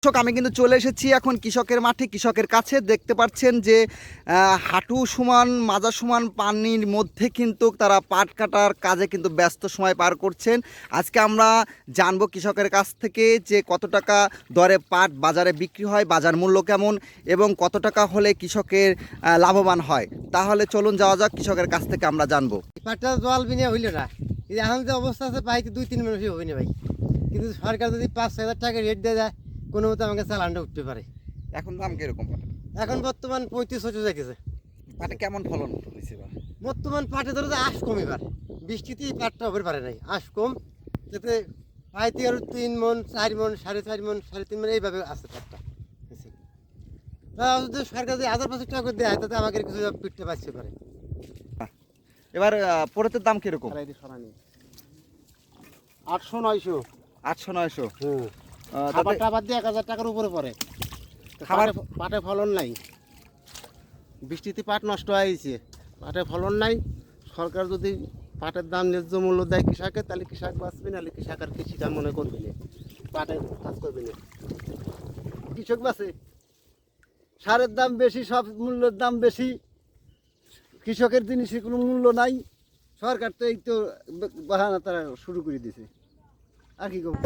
আমি কিন্তু চলে এসেছি এখন কৃষকের মাঠে, কৃষকের কাছে। দেখতে পাচ্ছেন যে হাঁটু সমান মাজা সমান পানির মধ্যে কিন্তু তারা পাট কাটার কাজে কিন্তু ব্যস্ত সময় পার করছেন। আজকে আমরা জানবো কৃষকের কাছ থেকে যে কত টাকা দরে পাট বাজারে বিক্রি হয়, বাজার মূল্য কেমন এবং কত টাকা হলে কৃষকের লাভবান হয়। তাহলে চলুন যাওয়া যাক, কৃষকের কাছ থেকে আমরা জানবো। পাটটা জল বিনে হইল না, এখন যে অবস্থা আছে পাইতে 2-3 মানুষই হবে না ভাই। কিন্তু সরকার যদি 5-6 হাজার টাকা রেট দিয়ে দেয় কোনো মতো আমাকে চালানটা উঠতে পারে। এখন দাম কিরকম পাটের? এখন বর্তমান 35-40 যাইতেছে। পাটে কেমন ফলন হয়েছে? বর্তমান পাটে ধরো যে আশ কম, এবার বৃষ্টিতেই পাটটা হবে পারে নাই, আশ কম, যাতে পাইতে আরো 3 মন 4 মন 4.5 মন 3.5 মন এইভাবে আছে পাটটা। যদি সরকার যদি 1000-500 টাকা করে দেয় তাতে আমাকে কিছু পিঠতে পারছে পারে। এবার পড়েতের দাম কিরকম? 800-900। 800-900। খাবারটা বাদ দিয়ে 1000 টাকার উপরে পড়ে। খাবার পাটে ফলন নাই, বৃষ্টিতে পাট নষ্ট হয়ে গেছে, পাটে ফলন নাই। সরকার যদি পাটের দাম ন্যায্য মূল্য দেয় কৃষকের, তাহলে কৃষক বাঁচবে, নাহলে কৃষক আর কৃষি কাজ মনে করবে না, পাটের কাজ করবে না, কৃষক বাঁচে। সারের দাম বেশি, সব মূল্যের দাম বেশি, কৃষকের জিনিসের কোনো মূল্য নাই। সরকার তো এই তো বাহানা তারা শুরু করে দিয়েছে, আর কি করবো।